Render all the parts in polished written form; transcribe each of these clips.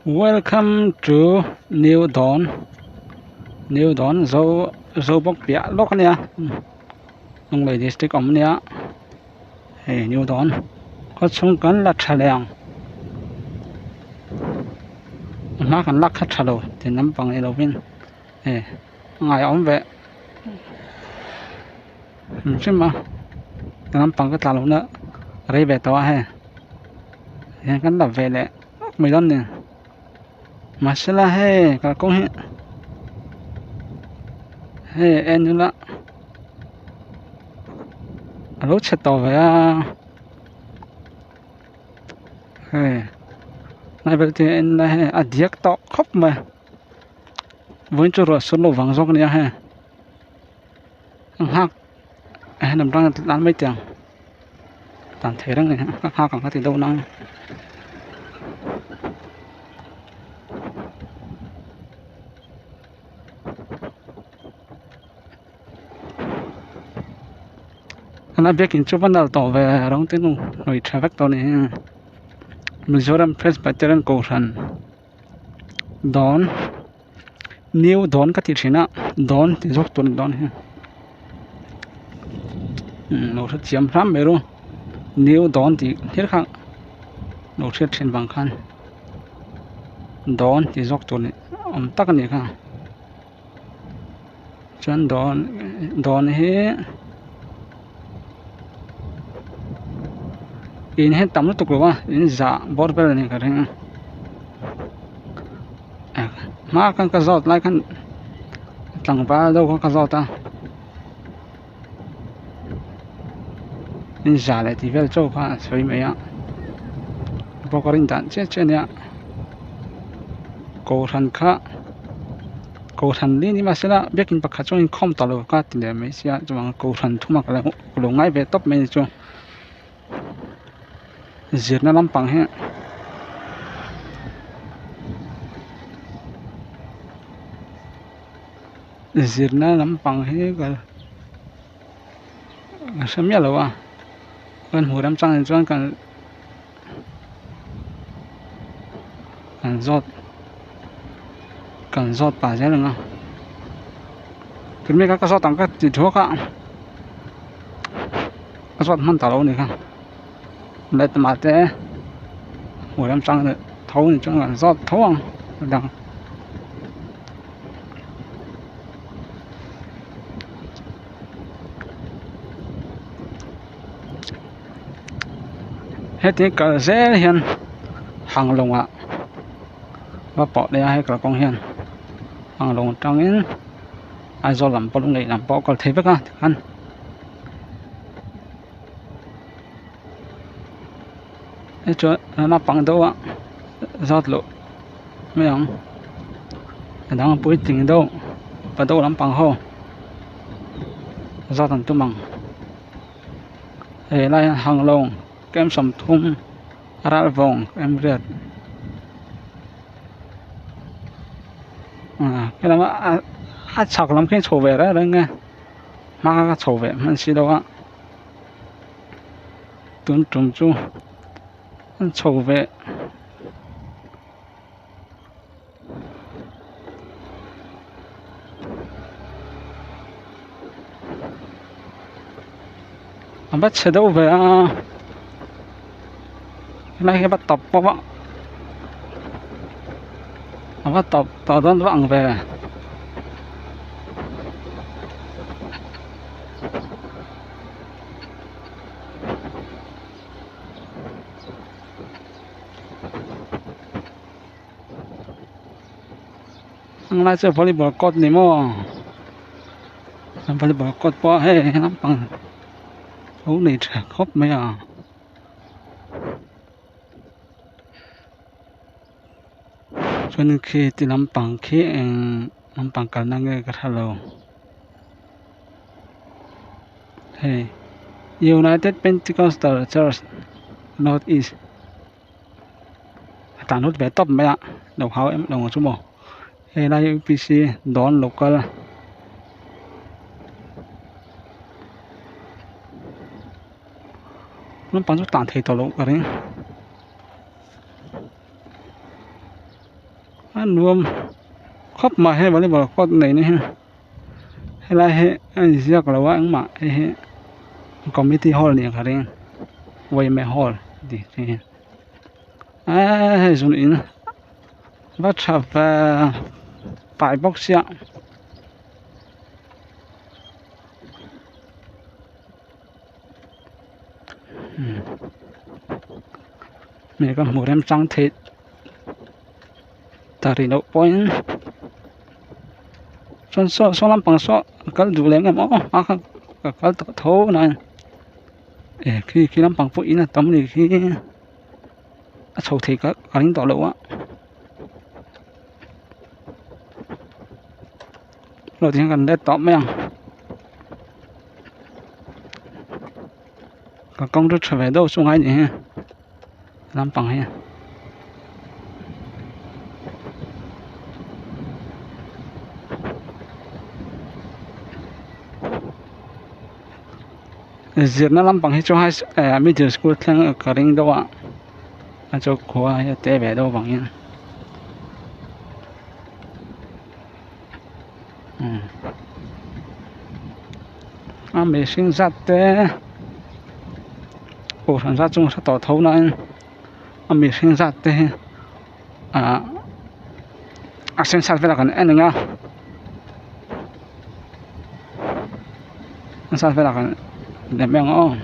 Welcome to New Dawn. New Dawn zo bốc bia lốc nia. Nông Lệ district om nia. Hey New Dawn. Có chung kan la thaleang. Mà kan lak khat thalo thì nắm bằng elovin. Hey ngai om ve. Chim mà. Nắm bằng cái talo nữa. Rei ve to he. Yang kan la ve le. Mới don nè. Masala he ka kong he. Hey en la. Alo chết to vậy à. Hey này bây giờ en là he à diệt to khóc mà với chỗ rồi số lô vàng rong này ha hắc nằm trong ăn mấy tiền tạm thế đó này hắc còn có tiền đâu năng anh biết kiến trúc văn nào tỏ về đóng tiếng rồi traffic to này Mizoram Presbyterian Koran Dawn New Dawn cái gì đó Dawn thì dốc tuần Dawn ha nó sẽ chiếm lắm vậy luôn New Dawn thì hết khác nó sẽ trên bằng khăn Dawn thì dốc tuần tắc này khác chân Dawn hết in hết tắm nó tục rồi in giả bớt về này cái này mà kan cái giọt lại kan chẳng ba đâu có cái giọt ta in giả lại thì về chỗ pha xoay mấy ạ bao cái rin đạn chết nè cầu thần đi mà sẽ là biết kinh bạc trong in không tao cái tiền đề mấy xe cho bằng cầu thần thu mặc là lồng ngay về top mấy cho diệt nó lắm bằng hết diệt nó lắm bằng hết cái sớm nhất rồi con hồ đám trăng cho cần giọt bà thế được không cái mấy cái giọt tăng cái gì thuốc á cái giọtมันtao này không lấy tầm thế hồ đám trăng thấu này cho là giọt thấu không đằng hết thì cả dễ hiền hàng lồng ạ và bỏ đây hay cả con hiền hàng lồng trong ấy ai do làm bao này làm bao còn thế với các ăn cái chỗ nó bằng đâu ạ rót lộ mấy ông đang bôi tình đâu và đâu làm bằng hồ rót thành tụi bằng để lại hàng lồng kem sầm thun ra vòng em rệt cái đó chọc lắm cái sổ về đó đấy nghe mà cái sổ về mình xí đâu á tuấn trùng chu sổ về bắt xe đâu về này cái bắt tập bao ạ bắt tập tao đón vặng về nay chơi volleyball court này mà volleyball court bao hay lắm bằng ấu này khóc mấy à cho nên khi thì làm bằng cái năng cái hello hey United Pentecostal Church Northeast tàn hút về top mấy ạ đầu háo em đồng số 1 hey là UPC đón local nó bán chút tàn thì tàu lộ cái đấy รวมครบมาให้บริบทก็ไหนนี่ฮะให้ไล่ให้อันเสียกเราว่าอังมาให้คอมมิตี้ฮอลเนี่ยครับเองไว้ไม่ฮอลดีที่ให้ส่วนนี้ว่าชอบปลายบ็อกเสียมีก็หมูเร็มจังเทตารีโนปอยน์ส่วนลำปังส่วนก็ดูแลงั้นอ๋อก็โถนั่นคือลำปังพวกนี้นะตอนนี้คือโชว์ทีก็การิ้งต่อเลยวะเราที่กันได้ตอบไหมยังก็กองรถเฉลี่ยดูส่งให้เนี่ยลำปังให้giờ nó làm bằng hết cho hai middle school thằng cái rinh đâu ạ anh cho cô ấy té về đâu bằng nha mình sinh ra té sản ra chung sẽ tỏ thấu này mình sinh ra té sinh ra về là cái anh nha sinh ra về là cái để mang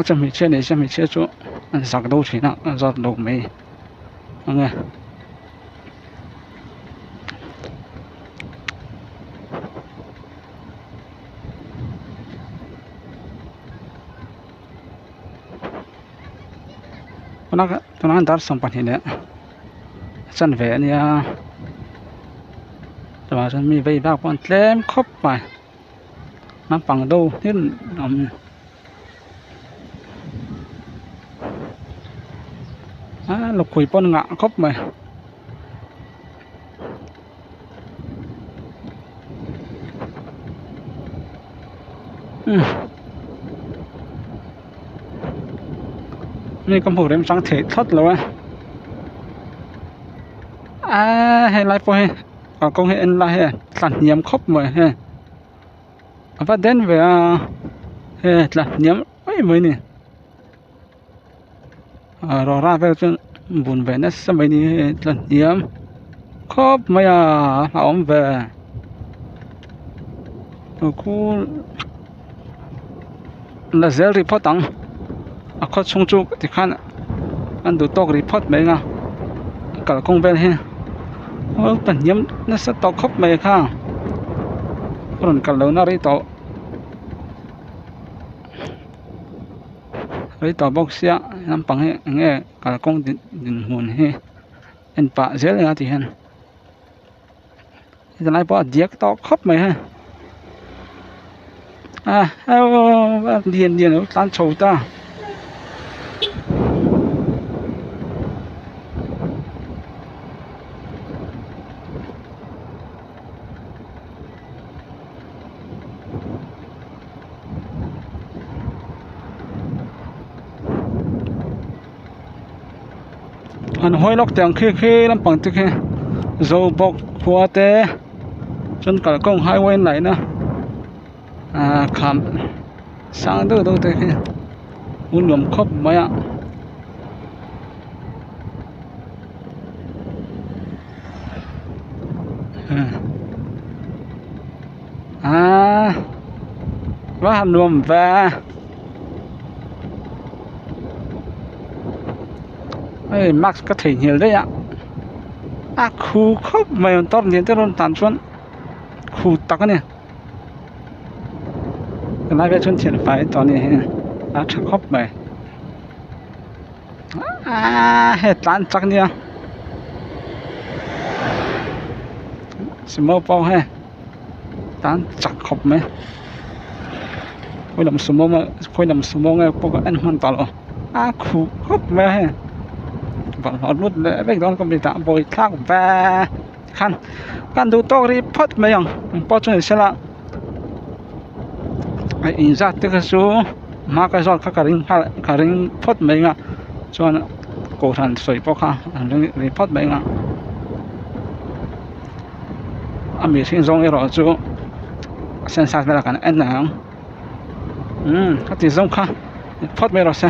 cho mình chơi để cho mình chơi chỗ giặc đâu chỉ nào giọt đổ mì nghe nó ăn đắt xong bản hình đấy chân về nha rồi chân mi vây vào con lem khóc mà nó bằng đâu hết lục quỷ pon ngạ khóc màyนี่ก็ผูกเร็มสังเททดเลยให้ไล่พอให้ก็ให้เอ็นไล่ให้สั่นเยี่ยมครบมวยให้ว่าเด่นเวลาให้สั่นเยี่ยมไม่เหมือนนี่รอราเวลจนบุญเวนัสสมัยนี้สั่นเยี่ยมครบไม่เราอมเวกูละเซลรีพอร์ตตังก็ชงจุกที่ขันอันดูตกรีพอร์ตไหมง่ะก็คงเป็นเห็นเป็นเยี่ยมนั่นสต๊อกครบไหมค่ะรุ่นกันแล้วน่ารีต่อบอกเสียน้ำปังให้เงี้ยก็คงดินหุ่นให้เอ็นปะเสียเลยนะที่เห็นจะไล่พอเดียกต่อครบไหมฮะเอาเดียนร้านโชว์ตาอันห้อยล็อกเตียงคือลำปังตึกให้โจบอกหัวเตะจนกระกงไฮเวย์ไหนนะคำสร้างดูตึกให้หุ่นยนต์ครบไหมว่าหันรวมแวมักก็ถึงเหี่ยวได้ครูครบไม่ต้องเรียนที่โรงตันชวนครูตักเนี่ยนายไปชวนเฉียนไฟตอนนี้ชักครบไปเหตุการณ์จักเนี่ยสมมติเป้าให้ตันจักครบไหมคุยลำสมองคุยลำสมองพวกอันมันตลอดครูครบไหมbọn họ luôn để bên đó công ty tạm bồi thác và khăn đủ to đi phật mấy ông bao nhiêu xe lạ in ra từ cái số mà cái giọt cả ring phật mấy ngà cho cổ thần sợi bao khá ring phật mấy ngà mi sinh zong ero chu sen sa vela kan en nang ka ti zong kha phot me ro se